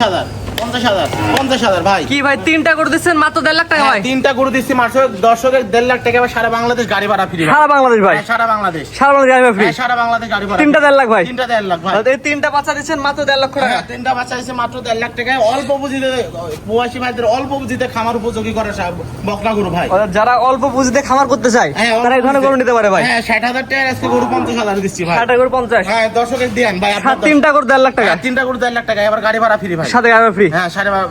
50,000 ভাই। কি ভাই তিনটা করে দিচ্ছেন মাত্র 1.5 লাখ টাকা ভাই? তিনটা করে দিচ্ছি মাত্র দর্শকের 1.5 লাখ টাকা। সারা বাংলাদেশ গাড়ি ভাড়া ফ্রি। সারা বাংলাদেশ ভাই? সারা বাংলাদেশ গাড়ি ভাড়া ফ্রি। সারা বাংলাদেশ গাড়ি ভাড়া। তিনটা 1.5 লাখ ভাই? তিনটা 1.5 লাখ ভাই। এই তিনটা বাচ্চা দিচ্ছেন মাত্র 1.5 লক্ষ টাকা? তিনটা বাচ্চা দিচ্ছে মাত্র 1.5 লাখ টাকায়। অল্প পুঁজিতে প্রবাসী ভাইদের অল্প পুঁজিতে খামার উপযোগী করে বকনা গরু ভাই। যারা অল্প পুঁজিতে খামার করতে চায় তারা এই ধরনের গরু নিতে পারে ভাই। 60,000 টাকার আজকে গরু 50,000 দিচ্ছি ভাই। 60 গরু 50? দর্শকের দিয়েন ভাই। তিনটা করে 1.5 লাখ টাকা? তিনটা গরু 1.5 লাখ টাকা। এবার গাড়ি ভাড়া ফ্রি ভাই। সাথে গাড়ি ভাড়া ফ্রি?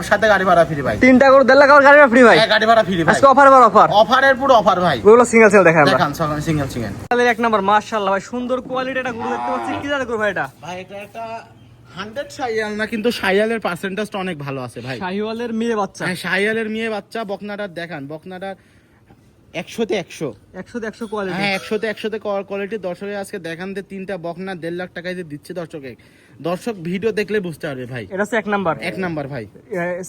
সাথে গাড়ি ভাড়া ফ্রি ভাই। তিনটা করে 1.5 লাখ আর গাড়ি ভাড়া ফ্রি ভাই? গাড়ি ভাড়া ফ্রি ভাই। আজকে অফার অফার। অফারের পুরো অফার ভাই। গরুগুলো সিঙ্গেল সেল দেখান আমরা। দেখান সিঙ্গেল। তাহলে এক নাম্বার মাশাআল্লাহ ভাই, সুন্দর কোয়ালিটি একটা গরু দেখতে পাচ্ছি। কি জাতের গরু ভাই এটা? ভাই এটা একটা 100 শাহিয়াল না, কিন্তু শাহিয়ালের পার্সেন্টেজটা অনেক ভালো আছে ভাই। শাহিওয়ালের মেয়ে বাচ্চা? হ্যাঁ, শাহিয়ালের মেয়ে বাচ্চা। বকনাটার দেখান, বকনাটার 100তে 100 কোয়ালিটি। হ্যাঁ, 100তে কোয়ালিটি। দর্শকের আজকে দেখান যে তিনটা বকনা 1.5 লাখ টাকায় যে দিচ্ছে দর্শক ভিডিও দেখলে বুঝতে পারবে ভাই। এটা হচ্ছে এক নাম্বার ভাই।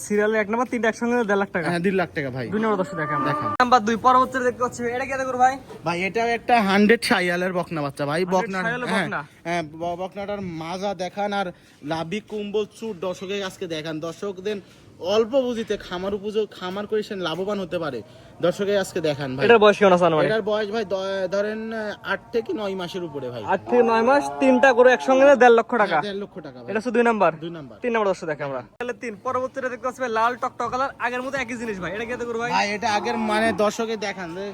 সিরিয়ালে এক নাম্বার, তিনটা একসঙ্গে 1.5 লাখ টাকা? হ্যাঁ, 1.5 লাখ টাকা ভাই। দুই নম্বর দর্শক দেখান। নাম্বার 2 পরবর্তী দেখতে পাচ্ছি, এটা কি গরু ভাই? ভাই এটা একটা 100 শাহিয়ালের বকনা বাচ্চা ভাই। বকনা? হ্যাঁ, বকনাটার মাজা দেখান আর লাভি কুম্বল চুট দর্শকের আজকে দেখান। দর্শকদের অল্প পুঁজিতে খামার করে সে লাভবান হতে পারে। দর্শকের আজকে দেখান ভাই। এটার বয়স কেমন আছে আনুমানিক? এটার বয়স ভাই ধরেন 8 থেকে 9 মাসের উপরে ভাই। 8 থেকে 9 মাস, তিনটা করে একসঙ্গে 1.5 লক্ষ টাকা? 1.5 লক্ষ টাকা ভাই। এটা হচ্ছে 2 নাম্বার। 2 নাম্বার। 3 নাম্বার দর্শক দেখে আমরা। তাহলে 3 পরবর্তীটা দেখতে পাচ্ছি ভাই, লাল টকটক কালার, আগের মতো একই জিনিস ভাই। এটা কি গরু ভাই? ভাই এটা আগের মানে দর্শকে দেখান যে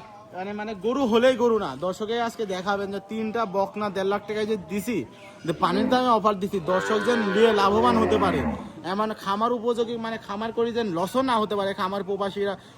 মানে গরু হলেই গরু না। দর্শকে আজকে দেখাবেন যে তিনটা বকনা 1.5 লাখ টাকায় যে দিছি, যে পানির দামে অফার দিছি, দর্শক যেন নিয়ে লাভবান হতে পারে। এমন খামার উপযোগী, মানে খামার করে যেন লসও না হতে পারে। খামার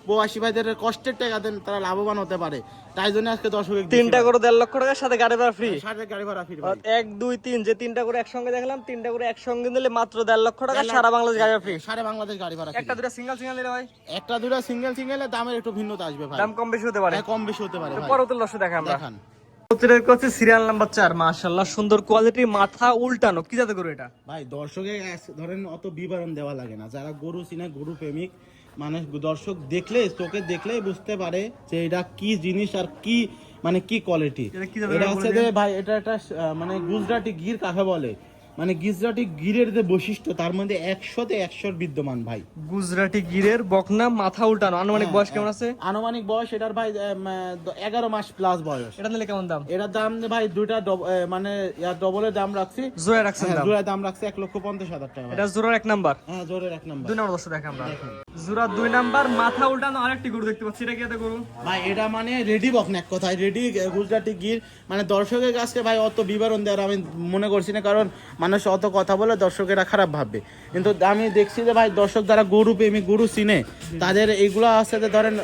প্রবাসী ভাইদের কষ্টের টাকা দেন তারা লাভবান হতে পারে। তাই জন্য আজকে দর্শকের তিনটা করে 1.5 লক্ষ টাকার সাথে গাড়ি ভাড়া ফ্রি? সাথে গাড়ি ভাড়া ফ্রি। 1 2 3 যে তিনটা করে একসঙ্গে দেখলাম, তিনটা করে একসঙ্গে নিলে মাত্র 1.5 লক্ষ টাকা, সারা বাংলাদেশ গাড়ি ভাড়া ফ্রি? সারা বাংলাদেশ গাড়ি ভাড়া। একটা দুটো সিঙ্গেল নিলে ভাই? একটা দুটো সিঙ্গেল দামের একটু ভিন্নতা আসবে ভাই। দাম কম বেশি হতে পারে? কম বেশি হতে পারে ভাই। পরবর্তী দর্শক দেখান আমরা। দেখান। সিরিয়াল নাম্বার 4, মাশাআল্লাহ সুন্দর কোয়ালিটি, মাথা উল্টানো। কি জাতের গরু এটা ভাই? দর্শকে ধরেন অত বিবরণ দেওয়া লাগে না। যারা গরু চিনে, গরু প্রেমিক মানে দর্শক চোখে দেখলেই বুঝতে পারে যে এটা কি জিনিস আর কি মানে কি কোয়ালিটি। এটা হচ্ছে যে ভাই এটা একটা মানে গুজরাটি গির কাকে বলে, মানে গুজরাটি গিরের যে বৈশিষ্ট্য তার মধ্যে 100তে 100 বিদ্যমান ভাই। গুজরাটি গিরের বকনা, মাথা উল্টানো। আনুমানিক বয়স কেমন আছে? আনুমানিক বয়স এটার ভাই 11 মাস প্লাস বয়স। এটা নিলে কেমন দাম? এটার দাম ভাই দুইটা মানে ডবলের দাম রাখছি। জোড়া রাখছেন দাম? জোড়া দাম রাখছি 1,50,000 টাকা। এটা জোড়ার 1 নাম্বার? হ্যাঁ, জোড়ার 1 নাম্বার। 2 নাম্বার দর্শক দেখে আমরা। জোড়া 2 নাম্বার, মাথা উল্টানো আরেকটি গরু দেখতে পাচ্ছি। এটা কি একটা গরু ভাই? এটা মানে রেডি বকনা, এক কথায় রেডি গুজরাটি গির। মানে দর্শকের কাছে ভাই অত বিবরণ দেওয়ার আমি মনে করছি না, কারণ মানুষ অত কথা বলে দর্শকেরা খারাপ ভাববে। কিন্তু আমি দেখছি যে ভাই দর্শক যারা গরু প্রেমিক, গরু চিনে, তাদের এইগুলো আছে যে ধরেন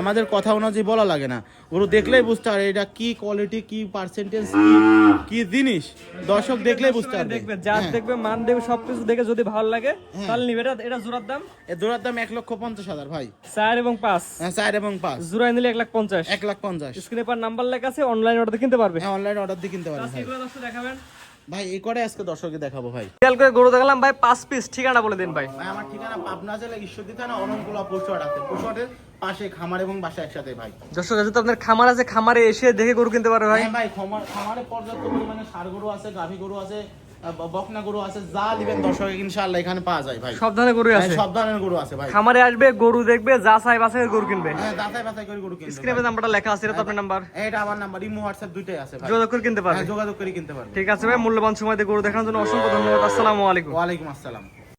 আমাদের কথা অনুযায়ী বলা লাগে না। গরু দেখলেই বুঝতে পারে এটা কি কোয়ালিটি, কি পার্সেন্টেজ, কি জিনিস। দর্শক দেখলেই বুঝতে পারবে। দেখবে, জাত দেখবে, মান দেখবে, সবকিছু দেখে যদি ভালো লাগে তাহলে নিবে। এটা জোড়ার দাম? এর জোড়ার দাম 1,50,000 ভাই। 4 এবং 5? হ্যাঁ, 4 এবং 5 জোড়ায় নিলে 1,50,000। 1,50,000। স্ক্রিনে পার নাম্বার লেখা আছে, অনলাইন অর্ডার কিনতে পারবে। হ্যাঁ, অনলাইন অর্ডার দিয়ে কিনতে পারবেন ভাই। এগুলো দর্শক দেখাবেন ভাই এই করে আজকে দর্শককে দেখাবো ভাই। খেয়াল করে গরু দেখালাম ভাই, 5 পিস। ঠিকানা বলে দিন ভাই। ভাই আমার ঠিকানা পাবনা জেলা ঈশ্বরদী থানা অরণকুলা পশুহাটের পাশে খামার এবং বাসা একসাথে ভাই। দর্শক যেহেতু আপনার খামার আছে, খামারে এসে দেখে গরু কিনতে পারবে ভাই। হ্যাঁ ভাই, খামারে পর্যাপ্ত পরিমাণে ষাঁড় গরু আছে, গাভী গরু আছে, বকনা গরু আছে, যা দিবেন দর্শক ইনশাআল্লাহ এখানে পাওয়া যায় ভাই। সব ধরনের গরু আছে? সব ধরনের গরু আছে ভাই। খামারে আসবে, গরু দেখবে, যা চাই বাছাই গরু কিনবে। হ্যাঁ, বাছাই করে গরু কিনবে। স্ক্রিনে নাম্বারটা লেখা আছে, এটা তো আপনার নাম্বার? এটা আমার নাম্বার। ইমো হোয়াটসঅ্যাপ দুইটাই আছে ভাই। যোগাযোগ করে কিনতে পারবে? হ্যাঁ, যোগাযোগ করে কিনতে পারবে। ঠিক আছে ভাই, মূল্যবান সময় দিয়ে গরু দেখানোর জন্য অসংখ্য ধন্যবাদ। আসসালামু আলাইকুম। ওয়ালাইকুম আসসালাম।